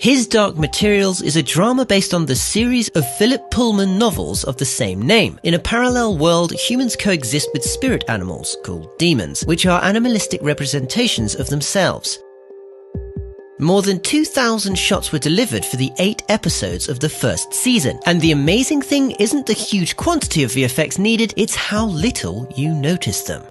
His Dark Materials is a drama based on the series of Philip Pullman novels of the same name. In a parallel world, humans coexist with spirit animals, called demons, which are animalistic representations of themselves. More than 2,000 shots were delivered for the 8 episodes of the first season, and the amazing thing isn't the huge quantity of VFX needed, it's how little you notice them.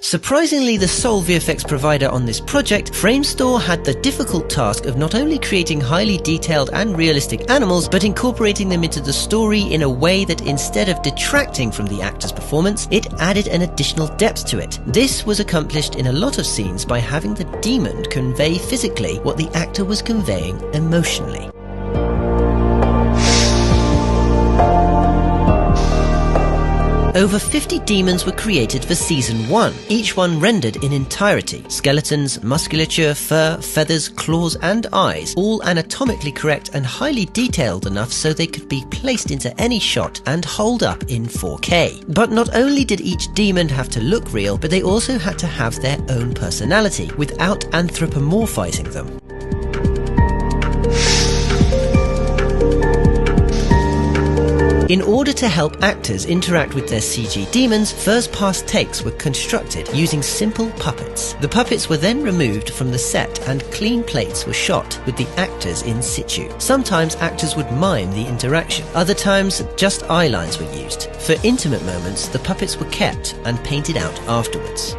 Surprisingly, the sole VFX provider on this project, Framestore had the difficult task of not only creating highly detailed and realistic animals, but incorporating them into the story in a way that instead of detracting from the actor's performance, it added an additional depth to it. This was accomplished in a lot of scenes by having the demon convey physically what the actor was conveying emotionally. Over 50 demons were created for Season 1, each one rendered in entirety. Skeletons, musculature, fur, feathers, claws and eyes, all anatomically correct and highly detailed enough so they could be placed into any shot and hold up in 4K. But not only did each demon have to look real, but they also had to have their own personality, without anthropomorphizing them. In order to help actors interact with their CG demons, first-pass takes were constructed using simple puppets. The puppets were then removed from the set and clean plates were shot with the actors in situ. Sometimes actors would mime the interaction, other times just eye lines were used. For intimate moments, the puppets were kept and painted out afterwards.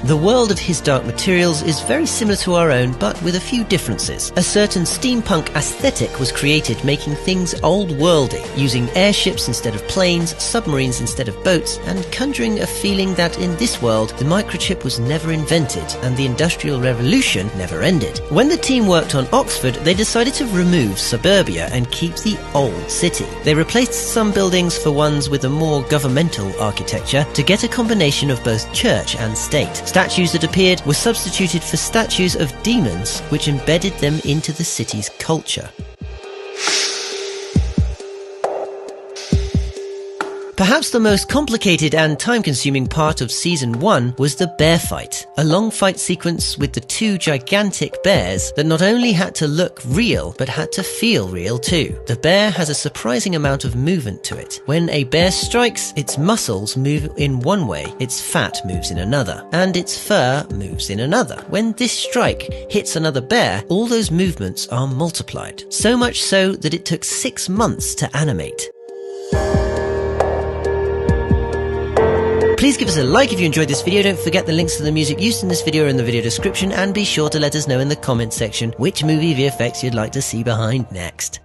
The world of His Dark Materials is very similar to our own, but with a few differences. A certain steampunk aesthetic was created, making things old-worldy, using airships instead of planes, submarines instead of boats, and conjuring a feeling that in this world, the microchip was never invented and the Industrial Revolution never ended. When the team worked on Oxford, they decided to remove suburbia and keep the old city. They replaced some buildings for ones with a more governmental architecture to get a combination of both church and state. Statues that appeared were substituted for statues of demons, which embedded them into the city's culture. Perhaps the most complicated and time-consuming part of Season 1 was the bear fight, a long fight sequence with the 2 gigantic bears that not only had to look real, but had to feel real too. The bear has a surprising amount of movement to it. When a bear strikes, its muscles move in one way, its fat moves in another, and its fur moves in another. When this strike hits another bear, all those movements are multiplied. So much so that it took 6 months to animate. Please give us a like if you enjoyed this video, don't forget the links to the music used in this video are in the video description, and be sure to let us know in the comments section which movie VFX you'd like to see behind next.